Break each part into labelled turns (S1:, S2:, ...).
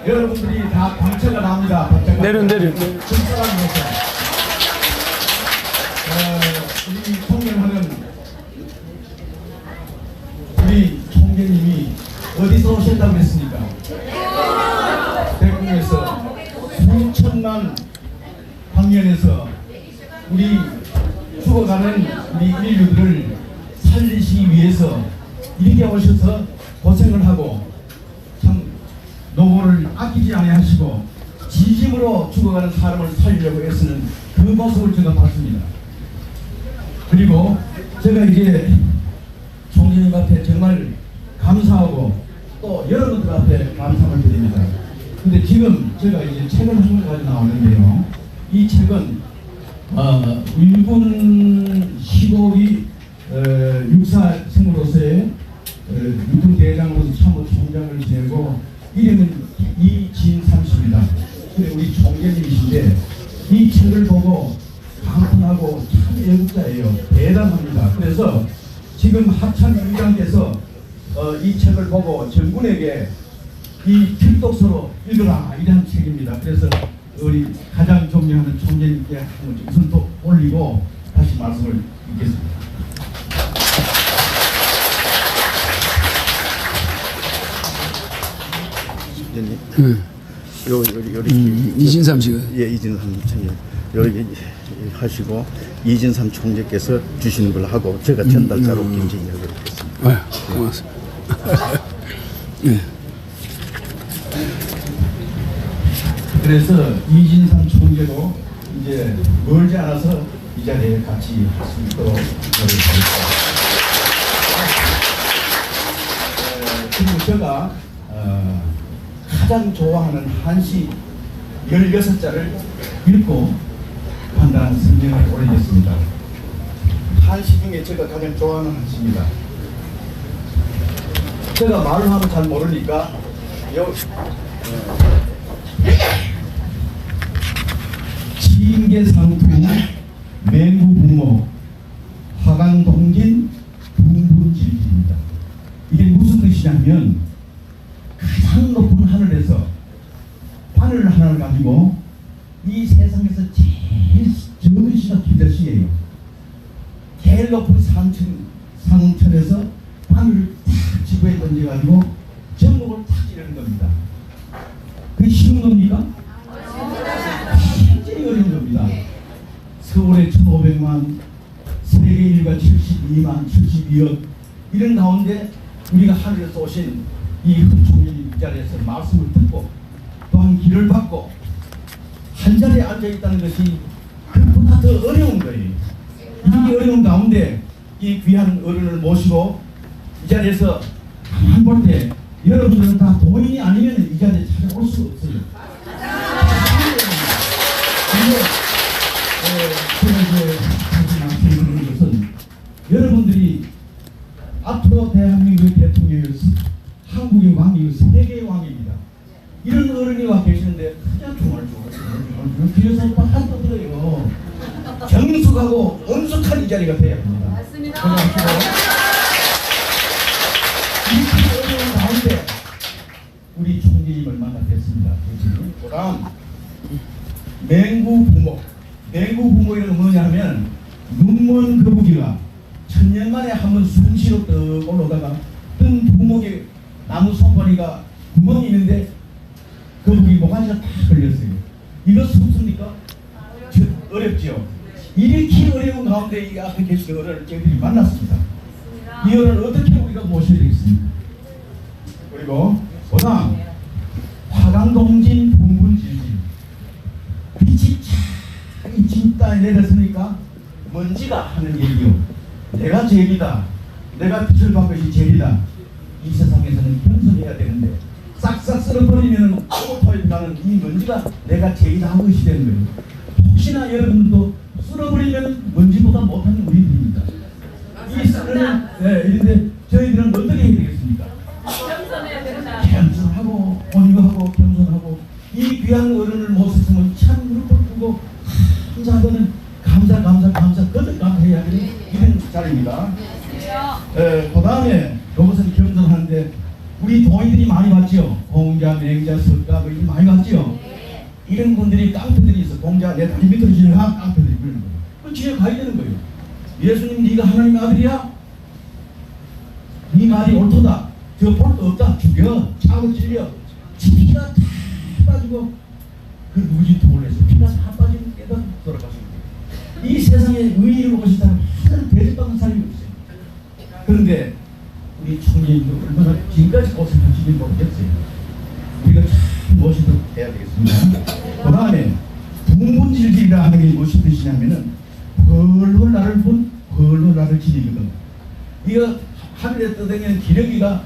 S1: 여러분들이 다 방처가 나옵니다.
S2: 내려.
S1: 우리 존경하는 우리 총재님이 어디서 오셨다고 그랬습니까? 대구에서 수천만 방면에서 우리 죽어가는 우리 인류들을 살리시기 위해서 이렇게 오셔서 고생을 하고 참 노고를 아끼지 아니하시고 진심으로 죽어가는 사람을 살리려고 애쓰는 그 모습을 제가 봤습니다. 그리고 제가 이제 총재님 앞에 정말 감사하고 또 여러분들 앞에 감사를 드립니다. 근데 지금 제가 이제 책을 한 가지 나오는데요. 이 책은 일본 15위 육사생으로서의 육군 대장으로서 참모 총장을 지내고 이름은 이진삼 씨입니다. 근데 우리 총재님이신데 이 책을 보고 감탄하고 참 애국자예요. 대단합니다. 그래서 지금 하찬 위원장께서 이 책을 보고 정군에게 이 필독서로 읽어라 이런 책입니다. 그래서 우리 가장 존경하는 총재님께 한번 손톱 올리고 다시 말씀을 읽겠습니다.
S2: 이진삼 씨가
S3: 예, 이진삼 총재 여기 하시고 이진삼 총재께서 주시는 걸 하고 제가 전달자로 김진혁을 했습니다.
S2: 고맙습니다. 예.
S1: 그래서 이진삼 총재도 이제 멀지 않아서 이 자리에 같이 할 수 있도록 노력하겠습니다. 그리고 제가 가장 좋아하는 한시 16자를 읽고 판단한 성경을 올리겠습니다. 한시 중에 제가 가장 좋아하는 한시입니다. 제가 말을 하면 잘 모르니까 지인계상투 맹구부모 화강동진 분분질기입니다. 이게 무슨 뜻이냐면 가장 높은 하늘에서 바늘 하나를 가지고 이 세상에서 제일 적은 시가 기자씨예요. 제일 높은 상천에서 바늘을 탁 지구에 던져가지고 전목을 탁 찌르는 겁니다. 그게 쉬운 겁니까? 굉장히 어려운 겁니다. 서울에 1,500만, 세계 인류가 72만, 72억 이런 가운데 우리가 하늘에서 오신 이 총재님 자리에서 말씀을 듣고 또한 길을 받고 한 자리에 앉아있다는 것이 그보다 더 어려운 거예요. 이 어려운 가운데 이 귀한 어른을 모시고 이 자리에서 가만 볼 때 여러분들은 다 도인이 아니면 이 자리에 찾아올 수 없어요. 근데 제가 이제 다시 말씀드리는 것은 여러분들이 앞으로 대한민국의 대통령이었어 한국의 왕이고 세계의 왕입니다. 이런 어른이 와 계시는데 그냥 정말 뒤에서 한번 들어요. 정숙하고 엄숙한 이 자리가 돼야 합니다.
S4: 맞습니다.
S1: 이 어려운 가운데 우리 총재님을 만나뵙습니다. 그다음 맹구부모. 맹구부모이란 뭐냐 하면 눈먼 거북이가 천년 만에 한번 순시로 떡 올라오다가 뜬 부목에 나무 손가리가 구멍이 있는데 거북이 모가지가 다 걸렸어요. 이거 쉽습니까? 어렵죠. 이렇게 어려운 가운데 이 앞에 계신 어른을 저희들이 만났습니다. 이 어른을 어떻게 우리가 모셔야 되겠습니까? 그리고 그다음 화강동진 분분질질 빛이 이 진땅에 내렸으니까 먼지가 하는 얘기요. 내가 제일이다. 내가 빛을 받은 것이 제일이다. 이 세상에서는 겸손해야 되는데 싹싹 쓸어버리면 오토에 나는 이 먼지가 내가 제일이다 하는 것이 되는 거예요. 혹시나 여러분도 쓸어버리면 먼지보다 못하는 우리들입니다. 이 쓸어는 이런데 저희들은 어떻게 해야 되겠습니까?
S4: 겸손해야 된다.
S1: 겸손하고 온유하고 겸손하고 이 귀한 어른을 모셨으면 참 무릎을 꿇고 한자들은 감사 거듭 감사해야 하는 이런 자리입니다. 그 다음에 이것은 겸손한데 우리 동의들이 많이 왔죠. 공자 공자, 맹자, 석가 뭐 이런 많이 봤죠. 이런 분들이 깡패들이 있어. 공자 내 다리 밑으로 지나가 깡패들이 그러는 거예요. 그 지에 가야 되는 거예요. 예수님 네가 하나님의 아들이야? 네 말이 옳도다. 저 볼도 없다. 죽여. 차고 찔려. 피가 다 빠지고 그 누구지 돌에서 피가 다 빠지고 깨닫고 돌아가십니다. 이 세상에 의의를 오신 사람 하나도 대접받는 사람이 없어요. 그런데 우리 총리님도 얼마나 지금까지 고생하시는지 모르겠어요. 우리가 참 무엇이든 해야 되겠습니다. 그 다음에 분분질질이라 하는 게 무슨 뜻이냐면은 헐헐 나를 본 헐헐 나를 지리거든. 이거 하늘에 떠다니는 기러기가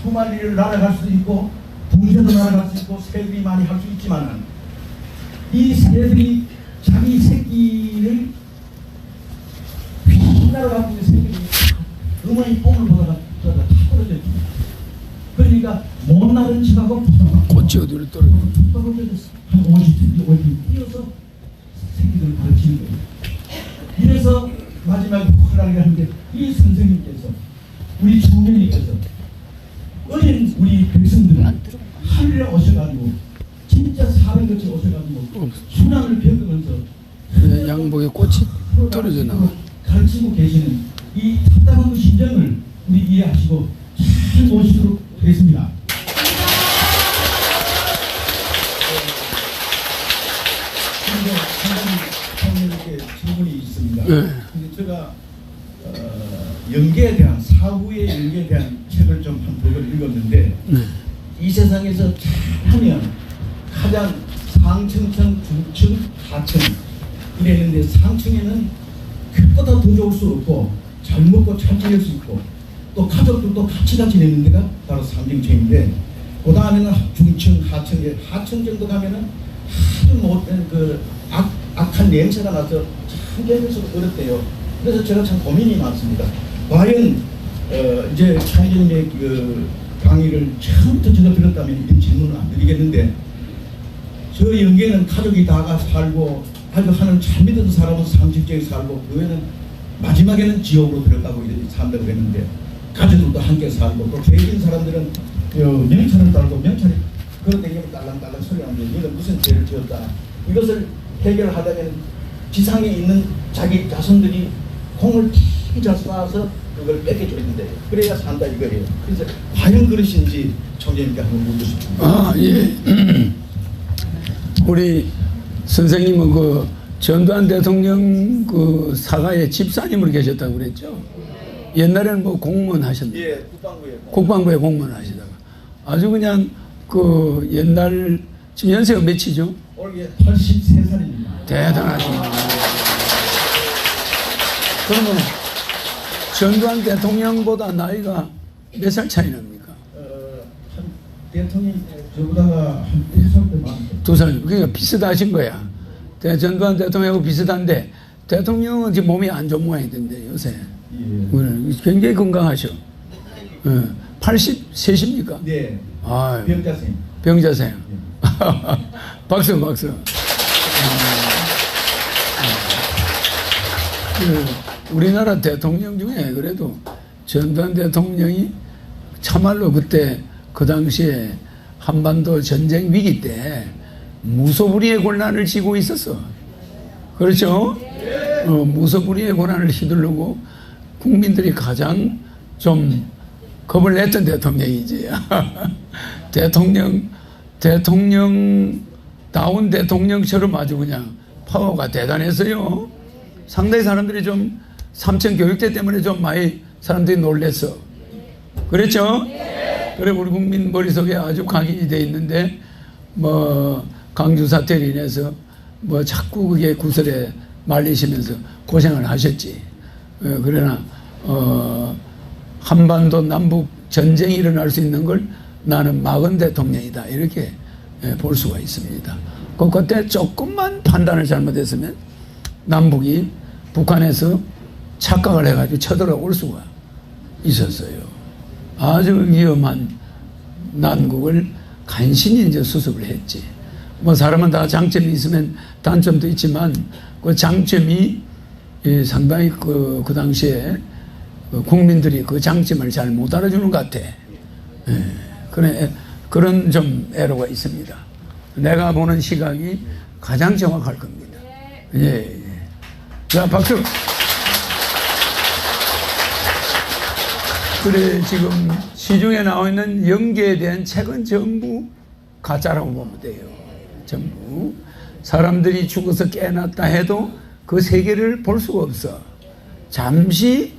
S1: 구만리를 날아갈 수도 있고 붕새도 날아갈 수 있고 새들이 많이 할 수 있지만은 이 새들이 자기 새끼를 휙 날아가고 있는 새끼들이 어머니 뽕을 보다가 다 떨어져 있습니다. 그러니까 못 나는 집하고
S2: 꽃이 어디로 떨어져?
S1: 한 50cm, 50cm 뛰어서 새끼들을 가르치는 거예요. 이래서 마지막에 호랑이를 하는데 이 선생님께서 우리 총장님께서 어린 우리 백성들을 하늘에 오셔가지고 진짜 사람같이 오셔가지고 순환을 겪으면서
S2: 양복에 꽃이 떨어져 나와.
S1: 가르치고 계시는 이 답답한 심정을 우리 이해하시고 잘 모시도록 하겠습니다. 총장님께 질문이 있습니다. 근데 제가 연계에 대한 사후의 연계에 대한 책을 좀 한 두 권 읽었는데 이 세상에서 하면 가장 상층층, 중층, 하층 이랬는데 상층에는 그보다 더 좋을 수 없고 잘 먹고 잘 지낼 수 있고 또 가족들도 같이 지내는 데가 바로 상층층인데 그 다음에는 중층, 하층에 하층 정도 가면은 아주 못된 그 악한 냄새가 나서 참 견딜 수가 어렵대요. 그래서 제가 참 고민이 많습니다. 과연 이제 총장님의 그 강의를 처음부터 제가 들었다면 이런 질문을 안 드리겠는데 저 연계는 가족이 다가 살고 아주 하는 잘 믿는 사람은 상식적에 살고 그 외에는 마지막에는 지옥으로 들어가고 이렇게 산다고 했는데 가족들도 함께 살고 또 죄인 사람들은 명찰을 달고 명찰이 그런데 딸랑딸랑 소리하는데 너는 무슨 죄를 지었다. 이것을 해결하려면 지상에 있는 자기 자손들이 공을 튀자 쏴서 그걸 뺏겨줘야 된대. 그래야 산다 이거예요. 그래서 과연 그러신지 총장님께 한번 묻고 싶습니다.
S2: 아, 예. 우리 선생님은 그 전두환 대통령 그 사가의 집사님으로 계셨다고 그랬죠? 옛날에는 뭐 공무원 하셨는데.
S1: 예,
S2: 국방부에 공무원 하시다가. 아주 그냥 그 옛날, 지금 연세가 몇이죠?
S1: 올해 83살입니다.
S2: 대단하십니다. 그러면 전두환 대통령보다 나이가 몇 살 차이 납니까?
S1: 한 대통령 저보다가 한 2살 때 많죠.
S2: 2살. 그러니까 비슷하신 거야. 전두환 대통령하고 비슷한데 대통령은 지금 몸이 안 좋은 모양이던데 요새.
S1: 예.
S2: 굉장히 건강하셔. 83입니까?
S1: 네.
S2: 아,
S1: 병자생.
S2: 병자생. 박수, 박수. 우리나라 대통령 중에 그래도 전두환 대통령이 참말로 그때 그 당시에 한반도 전쟁 위기 때 무소불위의 곤란을 지고 있었어. 그렇죠? 무소불위의 고난을 휘두르고 국민들이 가장 좀 겁을 냈던 대통령이지. 대통령다운 대통령처럼 아주 그냥 파워가 대단했어요. 상당히 사람들이 좀 삼천 교육대 때문에 좀 많이 사람들이 놀랬어. 그랬죠? 그래 우리 국민 머릿속에 아주 각인이 돼 있는데 뭐 강주 사태로 인해서 뭐 자꾸 그게 구설에 말리시면서 고생을 하셨지. 그러나 한반도 남북 전쟁이 일어날 수 있는 걸 나는 막은 대통령이다 이렇게 볼 수가 있습니다. 그때 조금만 판단을 잘못했으면 남북이 북한에서 착각을 해가지고 쳐들어올 수가 있었어요. 아주 위험한 난국을 간신히 이제 수습을 했지. 뭐 사람은 다 장점이 있으면 단점도 있지만 그 장점이 상당히 그 당시에 국민들이 그 장점을 잘 못 알아주는 것 같아. 그래 그런 좀 애로가 있습니다. 내가 보는 시각이 가장 정확할 겁니다. 예. 자, 박수. 그래, 지금 시중에 나와 있는 영계에 대한 책은 전부 가짜라고 보면 돼요. 전부. 사람들이 죽어서 깨어났다 해도 그 세계를 볼 수가 없어. 잠시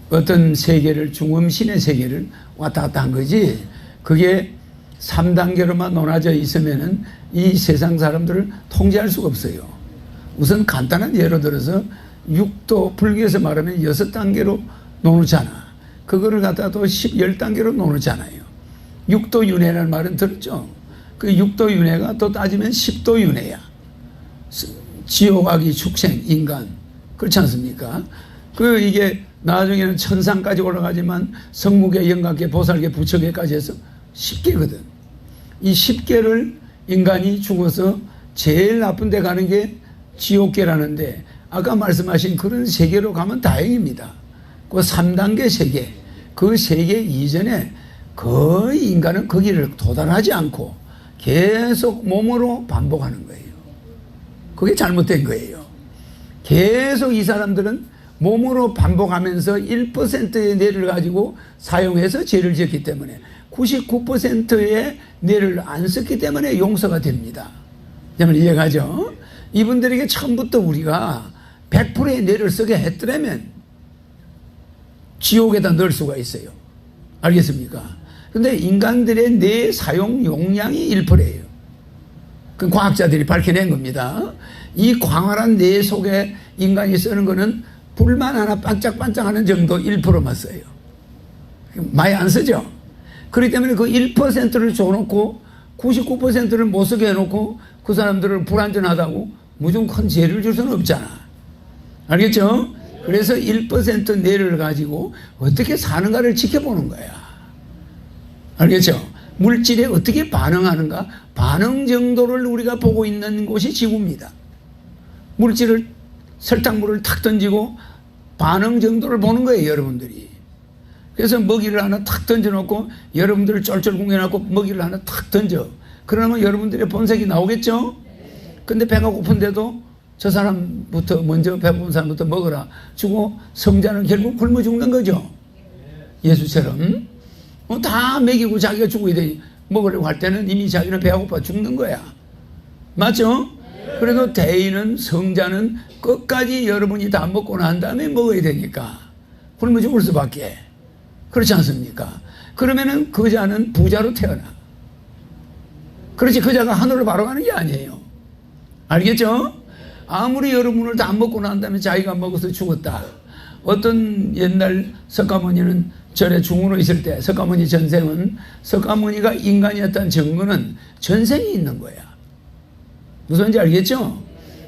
S2: 어떤 세계를, 중음신의 세계를 왔다 갔다 한 거지. 그게 3단계로만 논하져 있으면은 이 세상 사람들을 통제할 수가 없어요. 우선 간단한 예로 들어서 육도, 불교에서 말하면 6단계로 노느잖아. 그거를 갖다가 또 10단계로 노느잖아요. 육도윤회라는 말은 들었죠? 그 육도윤회가 또 따지면 10도윤회야. 지옥, 악이, 축생, 인간. 그렇지 않습니까? 이게 나중에는 천상까지 올라가지만 성무계, 영각계, 보살계, 부처계까지 해서 10개거든. 이 10개를 인간이 죽어서 제일 나쁜 데 가는 게 지옥계라는데, 아까 말씀하신 그런 세계로 가면 다행입니다. 그 3단계 세계, 그 세계 이전에 거의 인간은 거기를 도달하지 않고 계속 몸으로 반복하는 거예요. 그게 잘못된 거예요. 계속 이 사람들은 몸으로 반복하면서 1%의 뇌를 가지고 사용해서 죄를 지었기 때문에 99%의 뇌를 안 썼기 때문에 용서가 됩니다. 여러분 이해가죠? 이분들에게 처음부터 우리가 100%의 뇌를 쓰게 했더라면 지옥에다 넣을 수가 있어요. 알겠습니까? 근데 인간들의 뇌 사용 용량이 1%예요. 그 과학자들이 밝혀낸 겁니다. 이 광활한 뇌 속에 인간이 쓰는 거는 불만 하나 반짝반짝하는 정도 1%만 써요. 많이 안 쓰죠? 그렇기 때문에 그 1%를 줘놓고 99%를 못 쓰게 해놓고 그 사람들을 불안전하다고 무조건 큰 죄를 줄 수는 없잖아. 알겠죠? 그래서 1% 뇌를 가지고 어떻게 사는가를 지켜보는 거야. 알겠죠? 물질에 어떻게 반응하는가, 반응 정도를 우리가 보고 있는 곳이 지구입니다. 물질을, 설탕물을 탁 던지고 반응 정도를 보는 거예요, 여러분들이. 그래서 먹이를 하나 탁 던져놓고 여러분들을 쫄쫄 굶겨놓고 먹이를 하나 탁 던져. 그러면 여러분들의 본색이 나오겠죠? 근데 배가 고픈데도 저 사람부터 먼저 배고픈 사람부터 먹어라 주고 성자는 결국 굶어 죽는 거죠. 예수처럼. 다 먹이고 자기가 죽어야 돼. 먹으려고 할 때는 이미 자기는 배가 고파 죽는 거야. 맞죠? 그래도 대인은, 성자는 끝까지 여러분이 다 먹고 난 다음에 먹어야 되니까 굶어 죽을 수밖에. 그렇지 않습니까? 그러면은 그 자는 부자로 태어나. 그렇지, 그 자가 하늘로 바로 가는 게 아니에요. 알겠죠? 아무리 여러분을 다 먹고 난 다음에 자기가 먹어서 죽었다. 어떤 옛날 석가모니는 절에 중으로 있을 때, 석가모니 전생은, 석가모니가 인간이었다는 증거는 전생이 있는 거야. 무슨 말인지 알겠죠?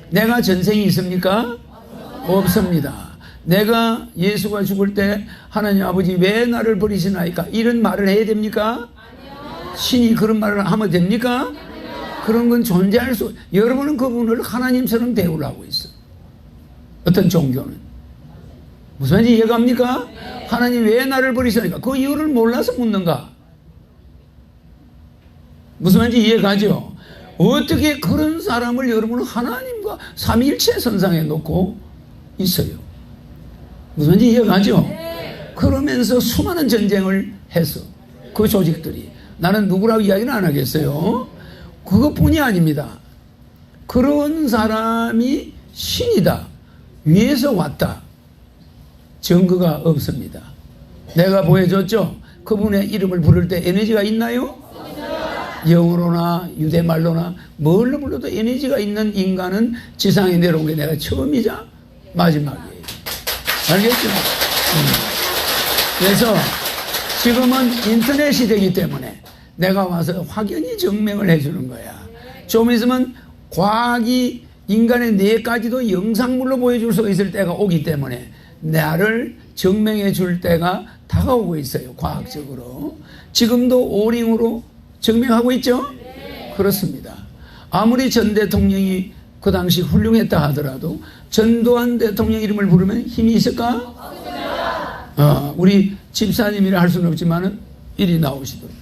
S2: 내가 전생이 있습니까? 없습니다. 내가 예수가 죽을 때 하나님 아버지 왜 나를 버리시나이까? 이런 말을 해야 됩니까? 신이 그런 말을 하면 됩니까? 그런 건 존재할 수, 여러분은 그분을 하나님처럼 대우를 하고 있어. 어떤 종교는. 무슨 말인지 이해갑니까? 하나님 왜 나를 버리시나이까? 그 이유를 몰라서 묻는가? 무슨 말인지 이해가죠? 어떻게 그런 사람을 여러분은 하나님과 삼위일체 선상에 놓고 있어요? 무슨 말인지 이해가죠? 그러면서 수많은 전쟁을 해서 그 조직들이, 나는 누구라고 이야기는 안 하겠어요. 그것뿐이 아닙니다. 그런 사람이 신이다, 위에서 왔다, 증거가 없습니다. 내가 보여줬죠? 그분의 이름을 부를 때 에너지가 있나요? 영어로나 유대말로나 뭘로 불러도 에너지가 있는 인간은 지상에 내려온 게 내가 처음이자 마지막이에요. 알겠죠? 그래서 지금은 인터넷 시대이기 때문에 내가 와서 확연히 증명을 해주는 거야. 좀 있으면 과학이 인간의 뇌까지도 영상물로 보여줄 수 있을 때가 오기 때문에 나를 증명해 줄 때가 다가오고 있어요. 과학적으로. 지금도 오링으로 증명하고 있죠? 그렇습니다. 아무리 전 대통령이 그 당시 훌륭했다 하더라도 전두환 대통령 이름을 부르면 힘이 있을까? 우리 집사님이라 할 수는 없지만은 이리 나오시도록.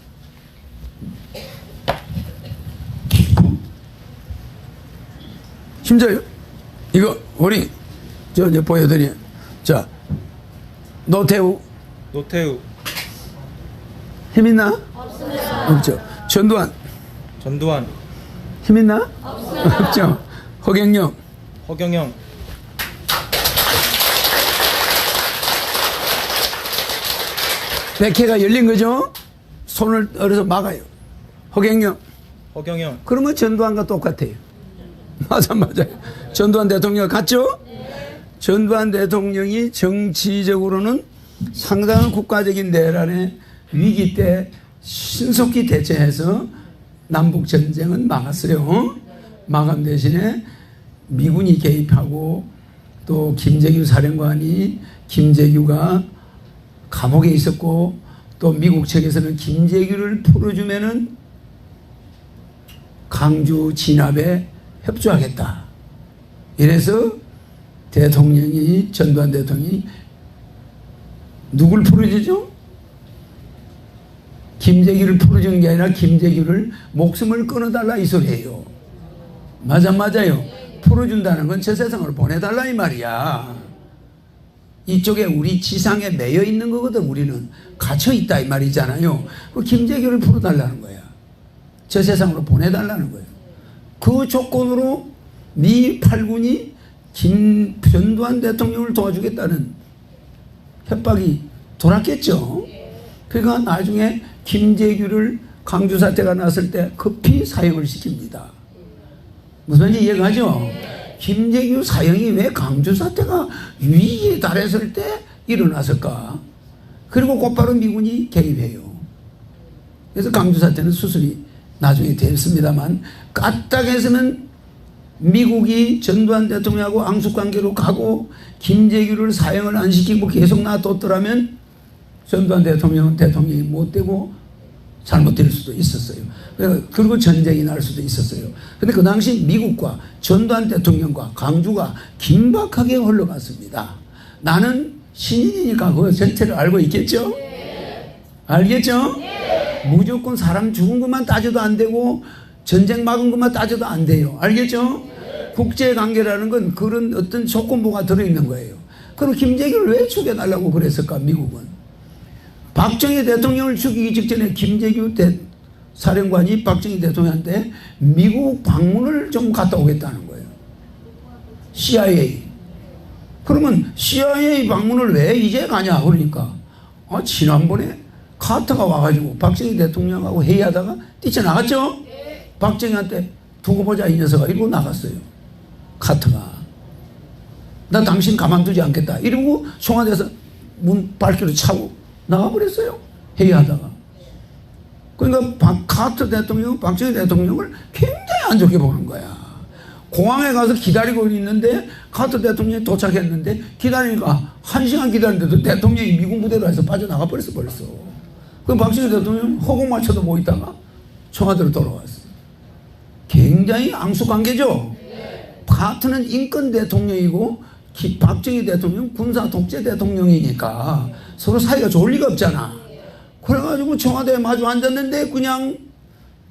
S2: 힘줘요. 이거 우리 저 이제 보여드려. 자, 노태우
S5: 노태우,
S2: 힘 있나? 없죠. 전두환
S5: 전두환,
S2: 힘 있나? 없죠. 허경영
S5: 허경영,
S2: 백회가 열린 거죠. 손을 얼어서 막아요. 허경영.
S5: 허경영,
S2: 그러면 전두환과 똑같아요. 맞아요. 전두환 대통령 같죠? 전두환 대통령이 정치적으로는 상당한 국가적인 내란의 위기 때 신속히 대처해서 남북 전쟁은 막았어요. 막은 대신에 미군이 개입하고 또 김재규 사령관이 김재규가 감옥에 있었고 또 미국 측에서는 김재규를 풀어주면은 강주 진압에 협조하겠다. 이래서 대통령이 전두환 대통령이 누굴 풀어주죠? 김재규를 풀어주는 게 아니라 김재규를 목숨을 끊어달라 이 소리예요. 맞아요. 풀어준다는 건 저 세상으로 보내달라 이 말이야. 이쪽에 우리 지상에 매여 있는 거거든. 우리는 갇혀 있다 이 말이잖아요. 그 김재규를 풀어달라는 거야. 저 세상으로 보내달라는 거예요. 그 조건으로 미 8군이 전두환 대통령을 도와주겠다는 협박이 돌았겠죠. 그러니까 나중에 김재규를 강주 사태가 났을 때 급히 사형을 시킵니다. 무슨 말인지 이해가죠? 김재규 사형이 왜 강주 사태가 위기에 달했을 때 일어났을까? 그리고 곧바로 미군이 개입해요. 그래서 강주 사태는 수술이 나중에 됐습니다만 까딱해서는 미국이 전두환 대통령하고 앙숙관계로 가고 김재규를 사형을 안 시키고 계속 놔뒀더라면 전두환 대통령은 대통령이 못 되고 잘못될 수도 있었어요. 그리고 전쟁이 날 수도 있었어요. 근데 그 당시 미국과 전두환 대통령과 강주가 긴박하게 흘러갔습니다. 나는 신인이니까 그 전체를 알고 있겠죠? 알겠죠? 무조건 사람 죽은 것만 따져도 안 되고 전쟁 막은 것만 따져도 안 돼요. 알겠죠? 국제관계라는 건 그런 어떤 조건부가 들어있는 거예요. 그럼 김재규를 왜 죽여달라고 그랬을까 미국은? 박정희 대통령을 죽이기 직전에 김재규 사령관이 박정희 대통령한테 미국 방문을 좀 갔다 오겠다는 거예요. CIA. 그러면 CIA 방문을 왜 이제 가냐 그러니까 지난번에 카터가 와가지고 박정희 대통령하고 회의하다가 뛰쳐나갔죠? 박정희한테 두고 보자 이 녀석아 이러고 나갔어요. 카터가. 나 당신 가만두지 않겠다. 이러고 청와대에서 문 발길을 차고 나가버렸어요. 회의하다가. 그러니까 카터 대통령은 박정희 대통령을 굉장히 안 좋게 보는 거야. 공항에 가서 기다리고 있는데 카터 대통령이 도착했는데 기다리니까 1시간 기다리는데도 대통령이 미국 무대로 해서 빠져나가 버렸어 벌써. 그 박정희 대통령 허공 맞춰도 못 있다가 청와대로 돌아왔어. 굉장히 앙숙관계죠. 카터는 인권 대통령이고 박정희 대통령 군사 독재 대통령이니까 서로 사이가 좋을 리가 없잖아. 그래가지고 청와대에 마주 앉았는데 그냥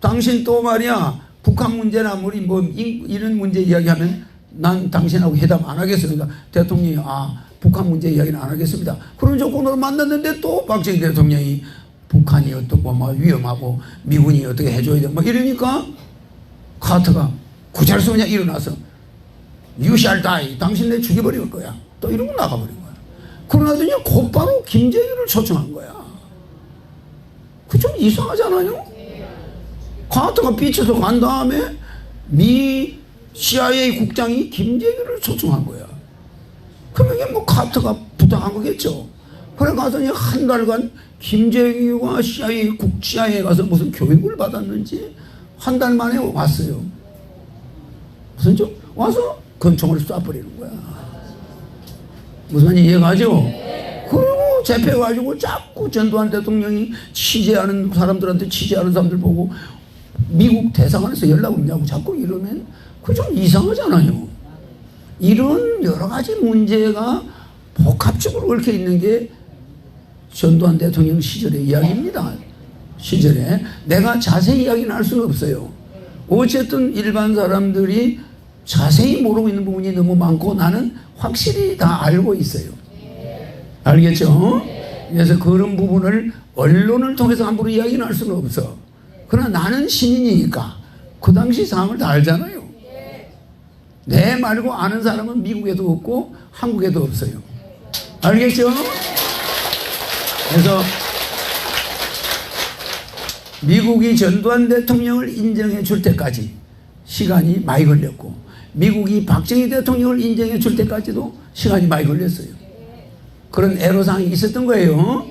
S2: 당신 또 말이야 북한 문제나 뭐 이런 문제 이야기하면 난 당신하고 회담 안 하겠습니다. 대통령이 북한 문제 이야기는 안 하겠습니다. 그런 조건으로 만났는데 또 박정희 대통령이 북한이 어떻고 뭐 위험하고 미군이 어떻게 해줘야 돼 뭐 이러니까 카터가 구찰수 그냥 일어나서 You shall die. 당신 내 죽여버릴 거야. 또 이러고 나가버린 거야. 그러더니 곧바로 김재규를 초청한 거야. 그 좀 이상하잖아요? 카터가 삐쳐서 간 다음에 미 CIA 국장이 김재규를 초청한 거야. 그럼 이게 뭐 카터가 부탁한 거겠죠. 그래 가더니 한 달간 김재규가 CIA에 가서 무슨 교육을 받았는지 한 달 만에 왔어요. 무슨 좀 와서 권총을 쏴버리는 거야. 무슨 말인지 이해가죠? 그리고 잡혀가지고 자꾸 전두환 대통령이 취재하는 사람들한테 취재하는 사람들 보고 미국 대사관에서 연락 오냐고 자꾸 이러면 그거 좀 이상하잖아요. 이런 여러 가지 문제가 복합적으로 얽혀 있는 게 전두환 대통령 시절의 이야기입니다. 시절에 내가 자세히 이야기는 할 수는 없어요. 어쨌든 일반 사람들이 자세히 모르고 있는 부분이 너무 많고 나는 확실히 다 알고 있어요. 알겠죠? 그래서 그런 부분을 언론을 통해서 함부로 이야기는 할 수는 없어. 그러나 나는 신인이니까 그 당시 상황을 다 알잖아요. 내 말고 아는 사람은 미국에도 없고 한국에도 없어요. 알겠죠? 그래서 미국이 전두환 대통령을 인정해 줄 때까지 시간이 많이 걸렸고, 미국이 박정희 대통령을 인정해 줄 때까지도 시간이 많이 걸렸어요. 그런 애로사항이 있었던 거예요.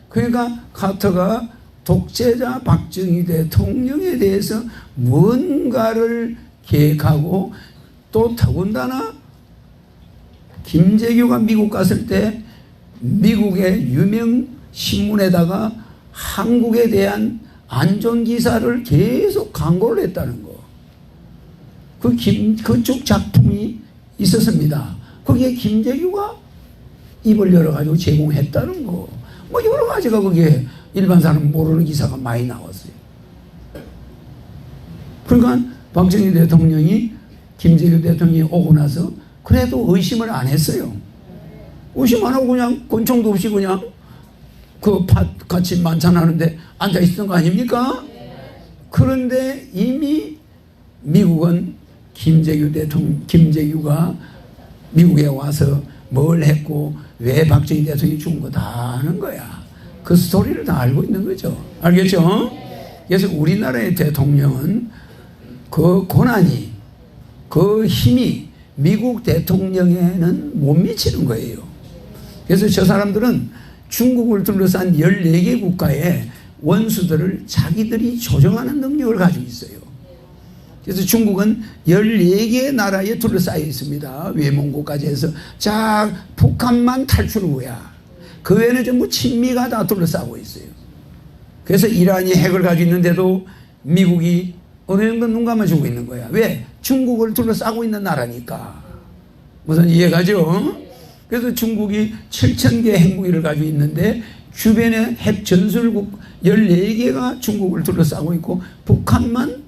S2: 그러니까 카터가 독재자 박정희 대통령에 대해서 뭔가를 계획하고, 또 더군다나 김재규가 미국 갔을 때 미국의 유명 신문에다가 한국에 대한 안전 기사를 계속 광고를 했다는 거. 그쪽 작품이 있었습니다. 거기에 김재규가 입을 열어가지고 제공했다는 거. 뭐 여러 가지가 거기에 일반 사람 모르는 기사가 많이 나왔어요. 그러니까 박정희 대통령이 김재규 대통령이 오고 나서 그래도 의심을 안 했어요. 의심 안 하고 그냥 권총도 없이 그냥 그 팥 같이 만찬하는데 앉아 있었던 거 아닙니까? 그런데 이미 미국은 김재규가 미국에 와서 뭘 했고 왜 박정희 대통령이 죽은 거 다 아는 거야. 그 스토리를 다 알고 있는 거죠. 알겠죠? 그래서 우리나라의 대통령은 그 권한이, 그 힘이 미국 대통령에는 못 미치는 거예요. 그래서 저 사람들은 중국을 둘러싼 14개 국가의 원수들을 자기들이 조정하는 능력을 가지고 있어요. 그래서 중국은 14개 나라에 둘러싸여 있습니다. 외몽고까지 해서. 자, 북한만 탈출 후야. 그 외에는 전부 친미가 다 둘러싸고 있어요. 그래서 이란이 핵을 가지고 있는데도 미국이 어느 정도 눈 감아주고 있는 거야. 왜? 중국을 둘러싸고 있는 나라니까. 무슨 이해가죠? 그래서 중국이 7,000개 핵무기를 가지고 있는데 주변에 핵 전술국 14개가 중국을 둘러싸고 있고 북한만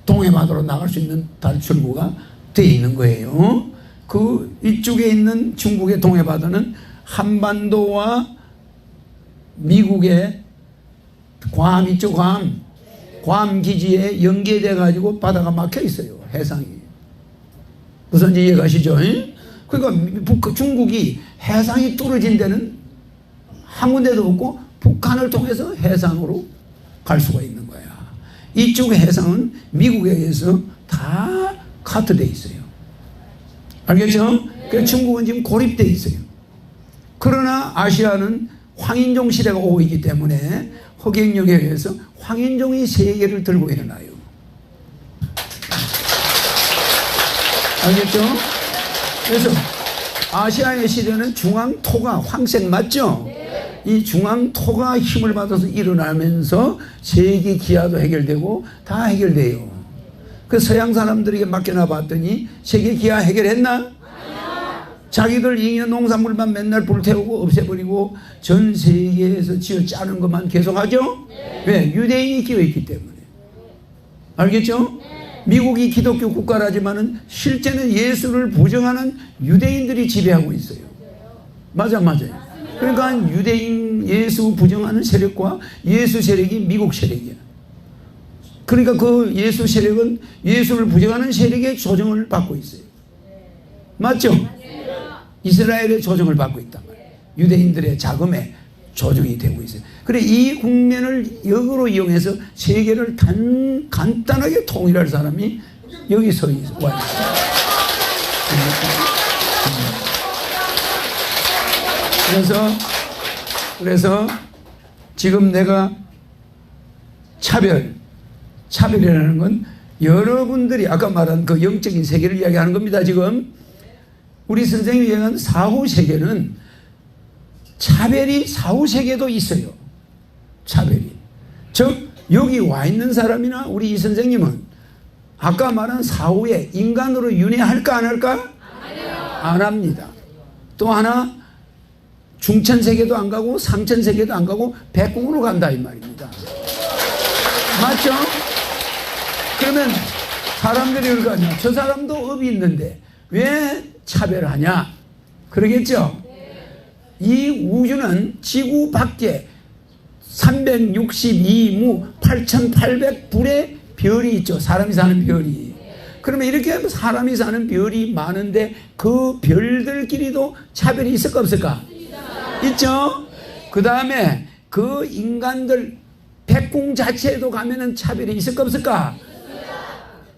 S2: 동해바다로 나갈 수 있는 탈출구가 되어 있는 거예요. 그 이쪽에 있는 중국의 동해바다는 한반도와 미국의 괌, 이쪽 괌 기지에 연계돼 가지고 바다가 막혀 있어요. 해상이. 무슨 이해가시죠? 그러니까 중국이 해상이 뚫어진 데는 한 군데도 없고 북한을 통해서 해상으로 갈 수가 있는 거야. 이쪽의 해상은 미국에 의해서 다 카트되어 있어요. 알겠죠? 그래서 중국은 지금 고립되어 있어요. 그러나 아시아는 황인종 시대가 오고 있기 때문에 허경영에 의해서 황인종이 세계를 들고 일어나요. 알겠죠? 그래서 아시아의 시대는 중앙토가 황색 맞죠? 이 중앙토가 힘을 받아서 일어나면서 세계 기아도 해결되고 다 해결돼요. 그 서양 사람들에게 맡겨놔 봤더니 세계 기아 해결했나? 자기들 잉여 농산물만 맨날 불태우고 없애버리고 전 세계에서 쥐어 짜는 것만 계속하죠? 왜? 유대인이 끼어있기 때문에. 알겠죠? 미국이 기독교 국가라지만은 실제는 예수를 부정하는 유대인들이 지배하고 있어요. 맞아요. 그러니까 유대인 예수 부정하는 세력과 예수 세력이 미국 세력이야. 그러니까 그 예수 세력은 예수를 부정하는 세력의 조정을 받고 있어요. 맞죠? 이스라엘의 조정을 받고 있단 말이에요. 유대인들의 자금에 조정이 되고 있어요. 그래 이 국면을 역으로 이용해서 세계를 간단하게 통일할 사람이 여기 서 있어요. 그래서 지금 내가 차별이라는 건 여러분들이 아까 말한 그 영적인 세계를 이야기하는 겁니다. 지금 우리 선생님이 얘기한 사후세계는 차별이 사후세계도 있어요. 차별이. 즉 여기 와 있는 사람이나 우리 이 선생님은 아까 말한 사후에 인간으로 윤회할까 안 할까? 안 합니다. 또 하나 중천세계도 안 가고 상천세계도 안 가고 백궁으로 간다 이 말입니다. 맞죠? 그러면 사람들이 그럴 거 아니야. 저 사람도 업이 있는데 왜 차별하냐? 그러겠죠? 이 우주는 지구 밖에 362무 8,800불의 별이 있죠. 사람이 사는 별이. 그러면 이렇게 사람이 사는 별이 많은데 그 별들끼리도 차별이 있을까 없을까? 있죠? 그 다음에 그 인간들 백궁 자체에도 가면은 차별이 있을까 없을까?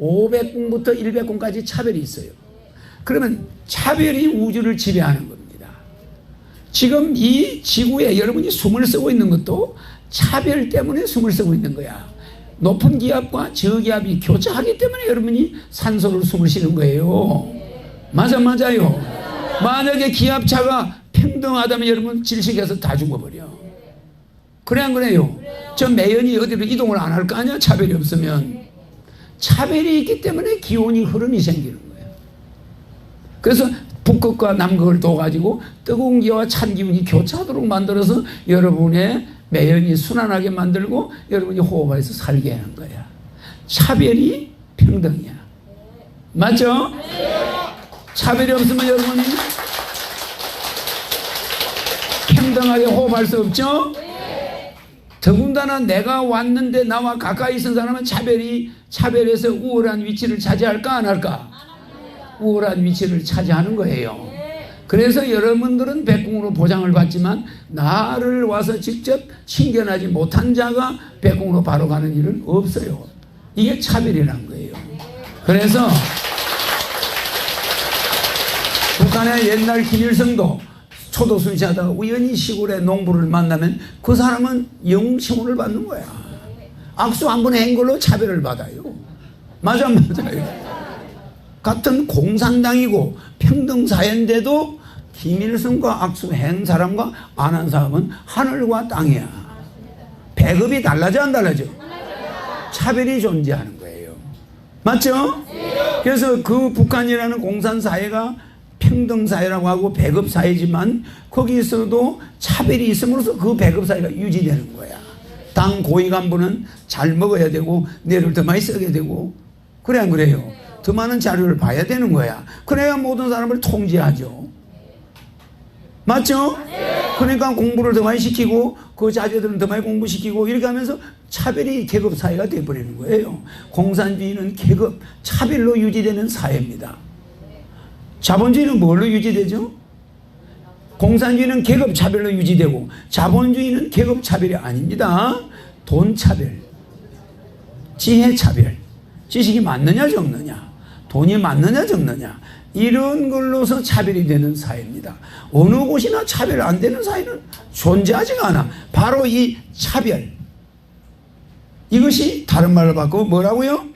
S2: 500궁부터 100궁까지 차별이 있어요. 그러면 차별이 우주를 지배하는 겁니다. 지금 이 지구에 여러분이 숨을 쓰고 있는 것도 차별 때문에 숨을 쓰고 있는 거야. 높은 기압과 저기압이 교차하기 때문에 여러분이 산소를 숨을 쉬는 거예요. 맞아요. 만약에 기압차가 평등하다면 여러분 질식해서 다 죽어버려. 그래 안 그래요? 저 매연이 어디로 이동을 안 할 거 아니야? 차별이 없으면. 차별이 있기 때문에 기온이 흐름이 생기는 거예요. 그래서 북극과 남극을 둬가지고 뜨거운 기와 찬 기운이 교차하도록 만들어서 여러분의 매연이 순환하게 만들고 여러분이 호흡해서 살게 하는 거야. 차별이 평등이야. 맞죠? 차별이 없으면 여러분이 평등하게 호흡할 수 없죠? 더군다나 내가 왔는데 나와 가까이 있는 사람은 차별해서 우월한 위치를 차지할까 안 할까? 우월한 위치를 차지하는 거예요. 그래서 여러분들은 백궁으로 보장을 받지만 나를 와서 직접 친견하지 못한 자가 백궁으로 바로 가는 일은 없어요. 이게 차별이라는 거예요. 그래서 북한의 옛날 김일성도 초도 순시하다가 우연히 시골의 농부를 만나면 그 사람은 영웅신문을 받는 거야. 악수 한 번 한 걸로 차별을 받아요. 맞아요. 같은 공산당이고 평등사회인데도 김일성과 악수한 사람과 안 한 사람은 하늘과 땅이야. 배급이 달라져 안 달라져? 차별이 존재하는 거예요. 맞죠? 그래서 그 북한이라는 공산사회가 평등사회라고 하고 배급사회지만 거기서도 차별이 있음으로써 그 배급사회가 유지되는 거야. 당 고위 간부는 잘 먹어야 되고 뇌를 더 많이 쓰게 되고 그래 안 그래요? 더 많은 자료를 봐야 되는 거야. 그래야 모든 사람을 통제하죠. 맞죠? 그러니까 공부를 더 많이 시키고 그 자제들은 더 많이 공부시키고 이렇게 하면서 차별이 계급 사회가 되어버리는 거예요. 공산주의는 계급 차별로 유지되는 사회입니다. 자본주의는 뭘로 유지되죠? 공산주의는 계급 차별로 유지되고 자본주의는 계급 차별이 아닙니다. 돈 차별, 지혜 차별, 지식이 많느냐 적느냐, 돈이 많느냐 적느냐 이런 걸로서 차별이 되는 사회입니다. 어느 곳이나 차별 안 되는 사회는 존재하지가 않아. 바로 이 차별, 이것이 다른 말로 바꾸면 뭐라고요?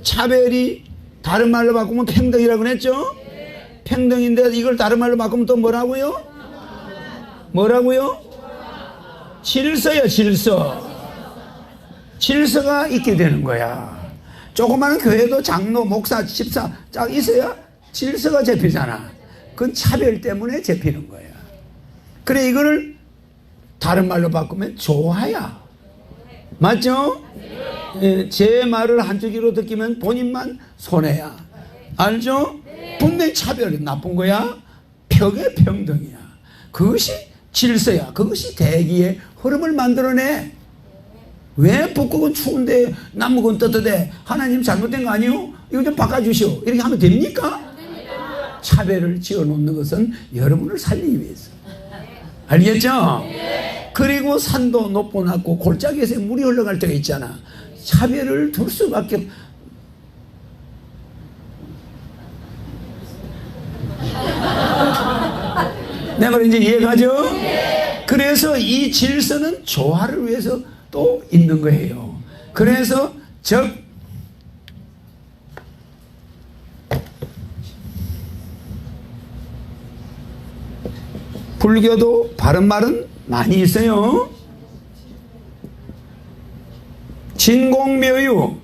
S2: 차별이 다른 말로 바꾸면 평등이라고 했죠? 평등인데 이걸 다른 말로 바꾸면 또 뭐라고요? 뭐라고요? 질서요, 질서. 질서가 있게 되는 거야. 조그마한 교회도 장로, 목사, 집사 쫙 있어야 질서가 잡히잖아. 그건 차별 때문에 잡히는 거야. 그래, 이거를 다른 말로 바꾸면 조화야. 맞죠? 예, 제 말을 한쪽으로 듣기면 본인만 손해야. 알죠? 분명히 차별이 나쁜 거야. 벽의 평등이야. 그것이 질서야. 그것이 대기의 흐름을 만들어내. 왜 북극은 추운데 남극은 따뜻해? 하나님 잘못된 거 아니요? 이거 좀 바꿔주시오. 이렇게 하면 됩니까? 차별을 지어놓는 것은 여러분을 살리기 위해서. 알겠죠? 그리고 산도 높고 낮고 골짜기에서 물이 흘러갈 때가 있잖아. 차별을 둘 수밖에. 내 말 이제 이해가죠? 그래서 이 질서는 조화를 위해서 또 있는 거예요. 그래서 불교도 바른 말은 많이 있어요. 진공묘유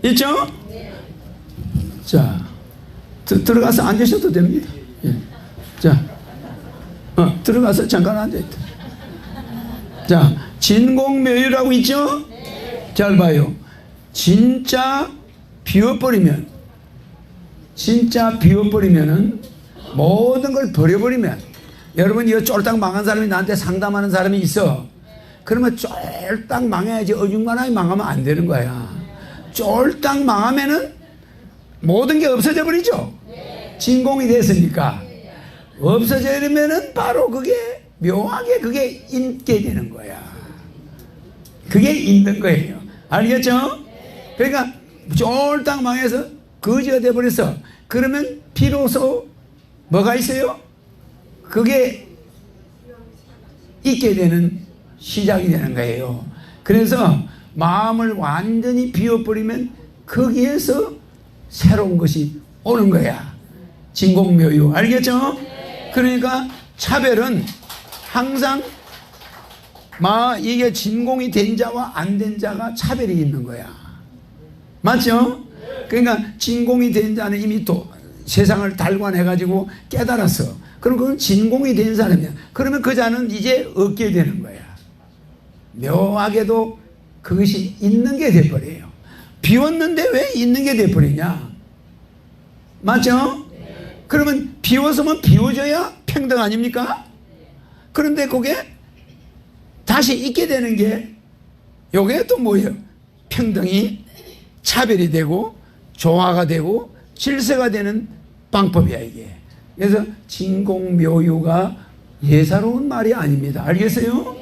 S2: 있죠? 자, 들어가서 앉으셔도 됩니다. 예. 자, 들어가서 잠깐 앉아있다. 자, 진공묘유라고 있죠? 잘 봐요. 진짜 비워버리면은 모든 걸 버려버리면, 여러분 이 쫄딱 망한 사람이 나한테 상담하는 사람이 있어. 그러면 쫄딱 망해야지 어중간하게 망하면 안 되는 거야. 쫄딱 망하면은 모든 게 없어져 버리죠. 진공이 됐으니까. 없어지면은 바로 그게 묘하게 그게 있게 되는 거야. 그게 있는 거예요. 알겠죠? 그러니까 쫄딱 망해서 거지가 돼버렸어. 그러면 비로소 뭐가 있어요? 그게 있게 되는 시작이 되는 거예요. 그래서 마음을 완전히 비워버리면 거기에서 새로운 것이 오는 거야. 진공묘유. 알겠죠? 그러니까 차별은 항상 이게 진공이 된 자와 안 된 자가 차별이 있는 거야. 맞죠? 그러니까 진공이 된 자는 이미 또 세상을 달관해가지고 깨달았어. 그럼 그건 진공이 된 사람이야. 그러면 그 자는 이제 얻게 되는 거야. 묘하게도 그것이 있는 게 돼버려요. 비웠는데 왜 있는 게 돼버리냐? 맞죠? 그러면 비웠으면 비워져야 평등 아닙니까? 그런데 그게 다시 있게 되는 게 요게 또 뭐예요? 평등이 차별이 되고 조화가 되고 질서가 되는 방법이야 이게. 그래서 진공묘유가 예사로운 말이 아닙니다. 알겠어요?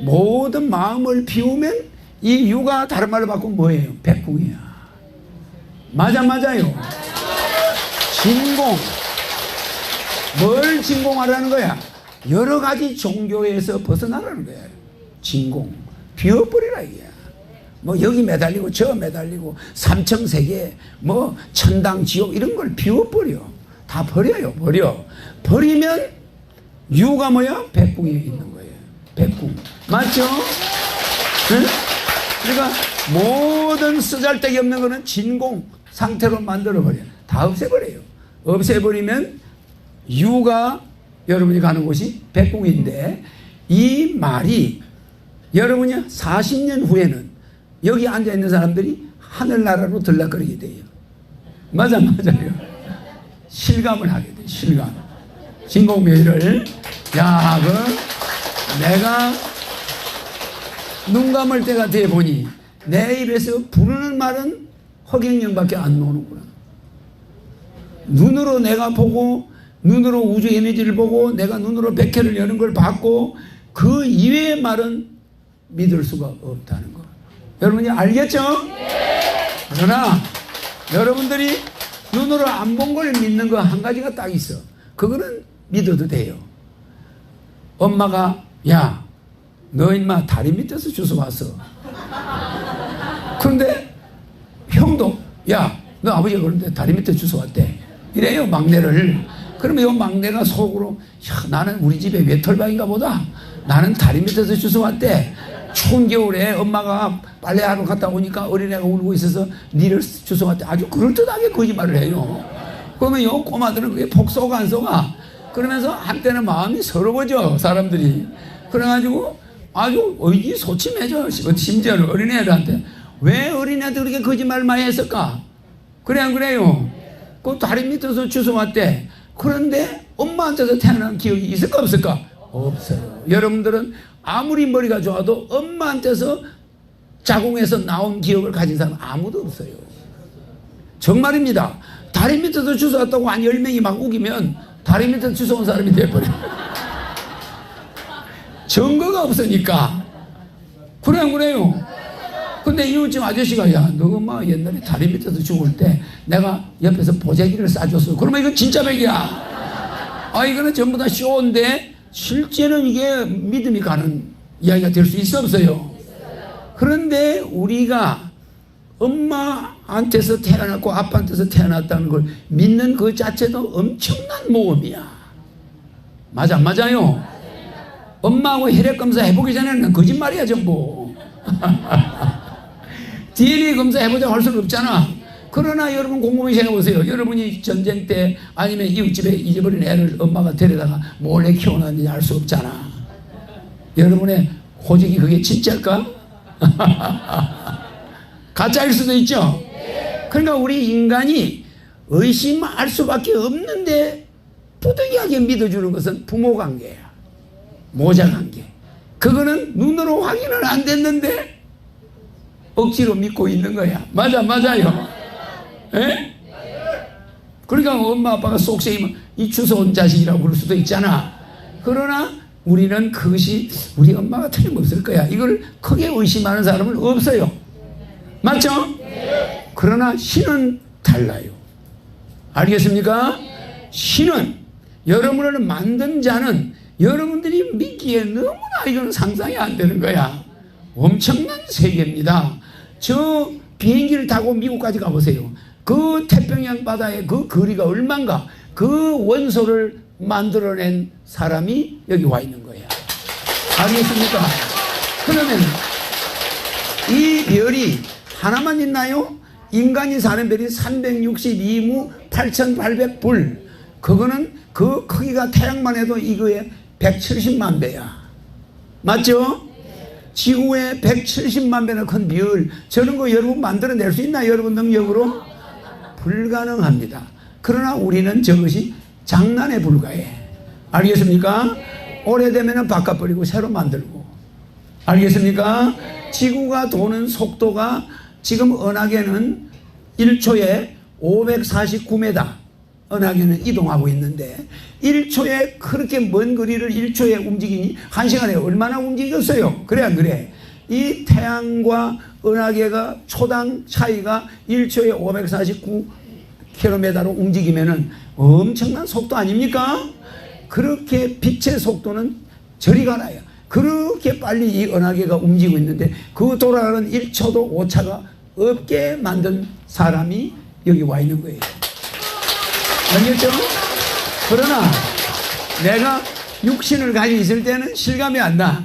S2: 모든 마음을 비우면 이 유가 다른 말로 바꾸면 뭐예요? 백궁이야. 맞아요. 진공. 뭘 진공하라는 거야? 여러 가지 종교에서 벗어나라는 거야. 진공. 비워버리라 이게. 뭐 여기 매달리고 저 매달리고 삼청세계 뭐 천당 지옥 이런 걸 비워버려. 다 버려요. 버리면 유가 뭐야? 백궁이 있는 거예요. 백궁. 맞죠? 응? 그러니까 모든 쓰잘데기 없는 거는 진공 상태로 만들어버려. 다 없애버려요. 없애버리면 유가 여러분이 가는 곳이 백궁인데, 이 말이 여러분이 40년 후에는 여기 앉아있는 사람들이 하늘나라로 들락거리게 돼요. 맞아요. 실감을 하게 돼요. 실감. 진공묘유를 내가 눈 감을 때가 돼 보니 내 입에서 부르는 말은 허경영밖에 안 나오는구나. 눈으로 내가 보고, 눈으로 우주 이미지를 보고, 내가 눈으로 백회를 여는 걸 봤고, 그 이외의 말은 믿을 수가 없다는 거. 여러분이 알겠죠? 그러나 여러분들이 눈으로 안 본 걸 믿는 거 한 가지가 딱 있어. 그거는 믿어도 돼요. 엄마가 너 인마 다리 밑에서 주워왔어. 그런데 형도 너 아버지가 그런데 다리 밑에 주워왔대. 이래요, 막내를. 그러면 이 막내가 속으로 나는 우리 집에 외톨방인가 보다. 나는 다리 밑에서 주워왔대. 추운 겨울에 엄마가 빨래하러 갔다 오니까 어린애가 울고 있어서 니를 주워왔대. 아주 그럴듯하게 거짓말을 해요. 그러면 이 꼬마들은 그게 폭 쏘가 안 쏘가. 그러면서 한때는 마음이 서러워져, 사람들이. 그래가지고 아주 의기소침해져. 심지어는 어린애들한테. 왜 어린애들 그렇게 거짓말 많이 했을까? 그래 안 그래요? 그 다리 밑에서 주워왔대. 그런데 엄마한테서 태어난 기억이 있을까 없을까? 없어요. 여러분들은 아무리 머리가 좋아도 엄마한테서 자궁에서 나온 기억을 가진 사람 아무도 없어요. 정말입니다. 다리 밑에서 주워왔다고 한 10명이 막 우기면 다리 밑에서 주워온 사람이 돼버려요. 증거가 없으니까. 그래 안 그래요? 근데 이웃집 아저씨가 너 엄마 옛날에 다리 밑에서 죽을 때 내가 옆에서 보자기를 싸줬어. 그러면 이건 진짜 백이야. 이거는 전부 다 쇼인데 실제는 이게 믿음이 가는 이야기가 될 수 있어 없어요? 그런데 우리가 엄마한테서 태어났고 아빠한테서 태어났다는 걸 믿는 그 자체도 엄청난 모험이야. 맞아요? 엄마하고 혈액검사 해보기 전에는 거짓말이야 전부. DNA 검사 해보자고 할 수는 없잖아. 그러나 여러분 곰곰이 생각해보세요. 여러분이 전쟁 때 아니면 이웃집에 잊어버린 애를 엄마가 데려다가 몰래 키워놨는지 알 수 없잖아. 여러분의 호적이 그게 진짜일까? 가짜일 수도 있죠. 그러니까 우리 인간이 의심할 수밖에 없는데 부득이하게 믿어주는 것은 부모 관계야. 모자 관계. 그거는 눈으로 확인은 안 됐는데 억지로 믿고 있는 거야. 맞아요. 에? 그러니까 엄마 아빠가 속셈이면 이 주워 온 자식이라고 그럴 수도 있잖아. 그러나 우리는 그것이 우리 엄마가 틀림없을 거야. 이걸 크게 의심하는 사람은 없어요. 맞죠? 그러나 신은 달라요. 알겠습니까? 신은 여러분을 만든 자는 여러분들이 믿기에 너무나 이건 상상이 안 되는 거야. 엄청난 세계입니다. 저 비행기를 타고 미국까지 가보세요. 그 태평양 바다의 그 거리가 얼만가. 그 원소를 만들어낸 사람이 여기 와 있는 거야. 알겠습니까? 그러면 이 별이 하나만 있나요? 인간이 사는 별이 362무 8800불. 그거는 그 크기가 태양만 해도 이거에 170만 배야. 맞죠? 지구에 170만 배나 큰 별, 저런 거 여러분 만들어낼 수 있나요? 여러분 능력으로? 불가능합니다. 그러나 우리는 저것이 장난에 불과해. 알겠습니까? 오래되면 바꿔버리고 새로 만들고. 알겠습니까? 지구가 도는 속도가 지금 은하계는 1초에 549m 은하계는 이동하고 있는데 1초에 그렇게 먼 거리를 1초에 움직이니 1시간에 얼마나 움직였어요? 그래 안 그래? 이 태양과 은하계가 초당 차이가 1초에 549km로 움직이면은 엄청난 속도 아닙니까? 그렇게 빛의 속도는 저리 가나요. 그렇게 빨리 이 은하계가 움직이고 있는데 그 돌아가는 1초도 오차가 없게 만든 사람이 여기 와 있는 거예요. 알겠죠? 그러나 내가 육신을 가지고 있을 때는 실감이 안 나.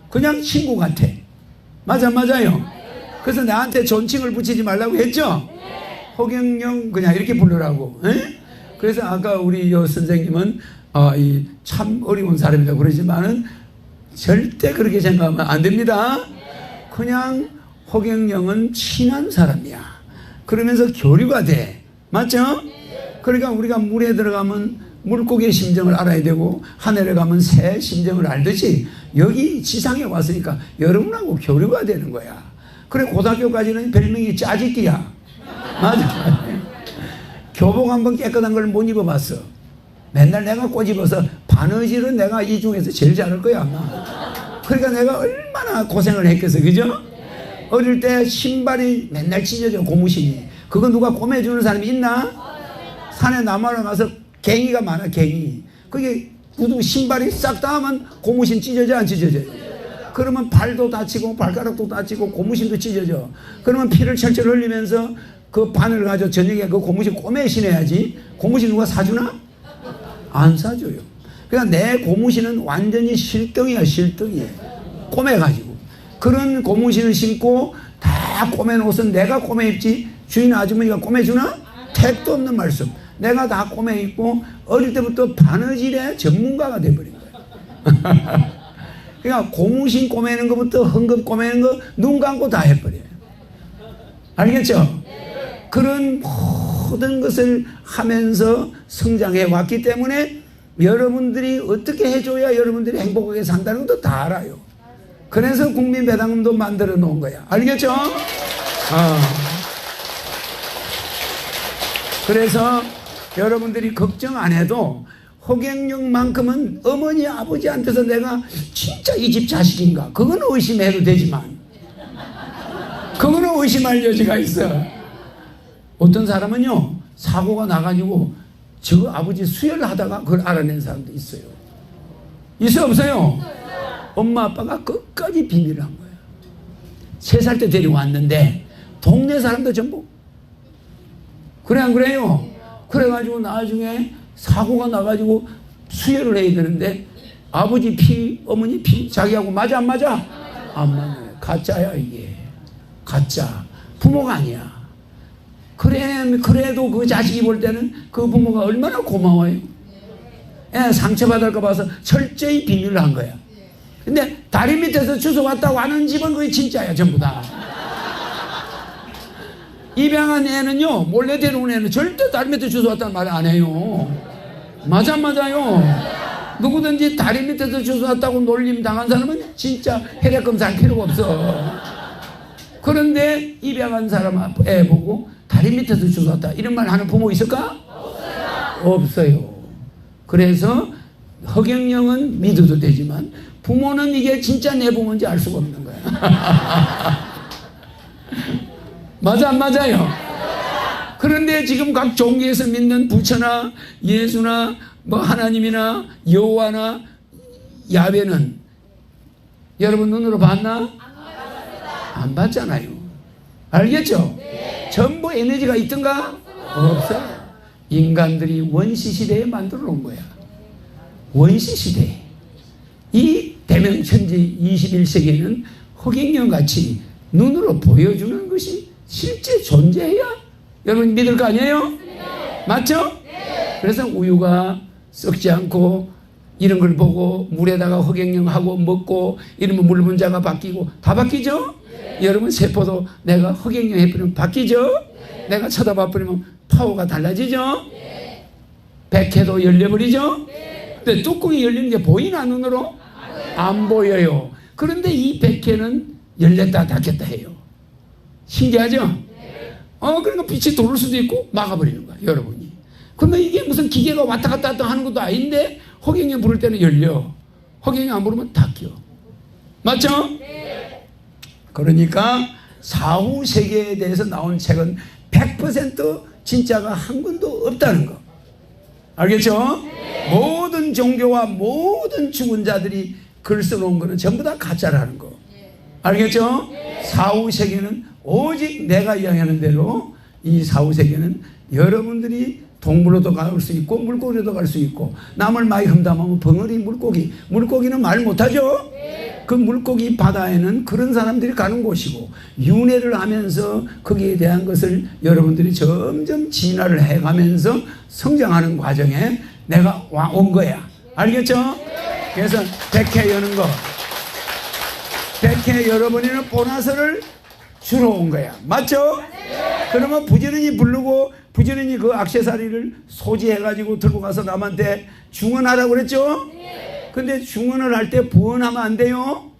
S2: 그냥 친구 같아. 맞아요. 그래서 나한테 존칭을 붙이지 말라고 했죠? 허경영 그냥 이렇게 부르라고. 에? 그래서 아까 우리 선생님은 참 어려운 사람이라고 그러지만은 절대 그렇게 생각하면 안 됩니다. 그냥 허경영은 친한 사람이야. 그러면서 교류가 돼. 맞죠? 그러니까 우리가 물에 들어가면 물고기의 심정을 알아야 되고 하늘에 가면 새 심정을 알듯이 여기 지상에 왔으니까 여러분하고 교류가 되는 거야. 그래 고등학교까지는 별명이 짜집기야. 맞아. 교복 한번 깨끗한 걸 못 입어봤어. 맨날 내가 꼬집어서 바느질은 내가 이 중에서 제일 잘할 거야 아마. 그러니까 내가 얼마나 고생을 했겠어. 그죠? 어릴 때 신발이 맨날 찢어져 고무신이. 그거 누가 꼬매주는 사람이 있나? 산에 나무하러 가서 갱이가 많아. 갱이. 그게 구두 신발이 싹 다 하면 고무신 찢어져 안 찢어져? 그러면 발도 다치고 발가락도 다치고 고무신도 찢어져. 그러면 피를 철철 흘리면서 그 바늘 가지고 저녁에 그 고무신 꼬매 신어야지. 고무신 누가 사주나? 안 사줘요. 그러니까 내 고무신은 완전히 실덩이야. 실덩이. 꼬매가지고. 그런 고무신을 신고 다 꼬맨 옷은 내가 꼬매 입지 주인 아주머니가 꼬매주나? 택도 없는 말씀. 내가 다 꼬매 입고 어릴 때부터 바느질의 전문가가 돼버린 거야. 그러니까 고무신 꼬매는 것부터 헝겊 꼬매는 거 눈 감고 다 해버려요. 알겠죠? 그런 모든 것을 하면서 성장해 왔기 때문에 여러분들이 어떻게 해줘야 여러분들이 행복하게 산다는 것도 다 알아요. 그래서 국민배당금도 만들어 놓은 거야. 알겠죠? 그래서 여러분들이 걱정 안 해도 허경영만큼은 어머니 아버지한테서 내가 진짜 이 집 자식인가 그거는 의심해도 되지만 그거는 의심할 여지가 있어. 어떤 사람은요 사고가 나가지고 저 아버지 수혈을 하다가 그걸 알아낸 사람도 있어요. 있어요 없어요? 엄마 아빠가 끝까지 비밀을 한 거예요. 3살 때 데려왔는데 동네 사람도 전부 그래 안 그래요? 그래가지고 나중에 사고가 나가지고 수혈을 해야 되는데 아버지 피 어머니 피 자기하고 맞아 안 맞아? 안 맞아요. 가짜야 이게. 가짜. 부모가 아니야. 그래도 그 자식이 볼 때는 그 부모가 얼마나 고마워요. 상처받을까 봐서 철저히 비밀을 한 거야. 근데 다리 밑에서 주워 왔다고 하는 집은 거의 진짜야 전부 다. 입양한 애는요, 몰래 데려온 애는 절대 다리 밑에 주워 왔다는 말 안 해요. 맞아요. 누구든지 다리 밑에서 주워 왔다고 놀림 당한 사람은 진짜 혈액검사 할 필요가 없어. 그런데 입양한 사람 애 보고 다리 밑에서 주워 왔다 이런 말 하는 부모 있을까? 없어요. 그래서 허경영은 믿어도 되지만 부모는 이게 진짜 내 부모인지 알 수가 없는 거야. 맞아 안 맞아요? 그런데 지금 각 종교에서 믿는 부처나 예수나 뭐 하나님이나 여호와나 야훼는 여러분 눈으로 봤나? 안 봤잖아요. 알겠죠? 전부 에너지가 있던가? 없어요. 인간들이 원시시대에 만들어 놓은 거야. 원시시대. 이 대명천지 21세기에는 허경영같이 눈으로 보여주는 것이 실제 존재해야 여러분 믿을 거 아니에요? 맞죠? 그래서 우유가 썩지 않고 이런 걸 보고 물에다가 허경영하고 먹고 이러면 물 분자가 바뀌고 다 바뀌죠? 여러분 세포도 내가 허경영 해버리면 바뀌죠? 내가 쳐다봐 버리면 파워가 달라지죠? 백해도 열려버리죠? 근데 뚜껑이 열리는 게 보이나 눈으로? 안 보여요. 그런데 이 백해는 열렸다 닫혔다 해요. 신기하죠? 그러니까 빛이 들어올 수도 있고 막아버리는 거야 여러분이. 근데 이게 무슨 기계가 왔다 갔다 하는 것도 아닌데 허경영 부를 때는 열려. 허경영 안 부르면 닫혀. 맞죠? 그러니까 사후 세계에 대해서 나온 책은 100% 진짜가 한 권도 없다는 거. 알겠죠? 모든 종교와 모든 죽은 자들이 글 써놓은 거는 전부 다 가짜라는 거. 알겠죠? 사후 세계는 오직 내가 이야기하는 대로 이 사후 세계는 여러분들이 동물로도 갈 수 있고 물고기로도 갈 수 있고 남을 많이 험담하면 벙어리 물고기는 말 못하죠? 그 물고기 바다에는 그런 사람들이 가는 곳이고 윤회를 하면서 거기에 대한 것을 여러분들이 점점 진화를 해가면서 성장하는 과정에 내가 온 거야. 알겠죠? 그래서 백회 여는 거 백회 열어버리는 보너스를 주러 온 거야. 맞죠? 그러면 부지런히 부르고 부지런히 그 액세서리를 소지해가지고 들고 가서 남한테 중언하라고 그랬죠? 근데 중언을 할 때 부언하면 안 돼요.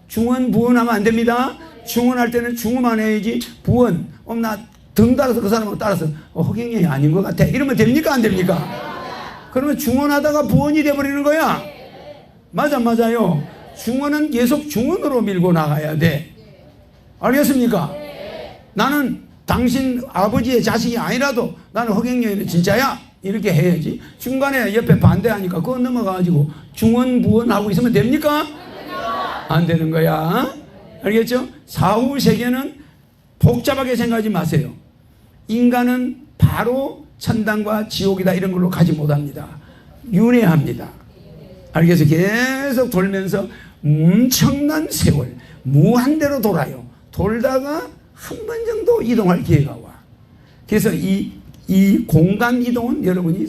S2: 중언 부언하면 안 됩니다. 중언할 때는 중언만 해야지 부언 나 등 따라서 그 사람하고 따라서 허경영이 아닌 것 같아 이러면 됩니까 안 됩니까? 그러면 중언하다가 부언이 돼버리는 거야. 맞아요. 중언은 계속 중언으로 밀고 나가야 돼. 알겠습니까? 나는 당신 아버지의 자식이 아니라도 나는 허경영이는 진짜야 이렇게 해야지. 중간에 옆에 반대하니까 그거 넘어가가지고 중언 부언하고 있으면 됩니까? 안 되는 거야. 알겠죠? 사후 세계는 복잡하게 생각하지 마세요. 인간은 바로 천당과 지옥이다 이런 걸로 가지 못합니다. 윤회합니다. 알겠어요? 계속 돌면서 엄청난 세월 무한대로 돌아요. 돌다가 한 번 정도 이동할 기회가 와. 그래서 이 공간 이동은 여러분이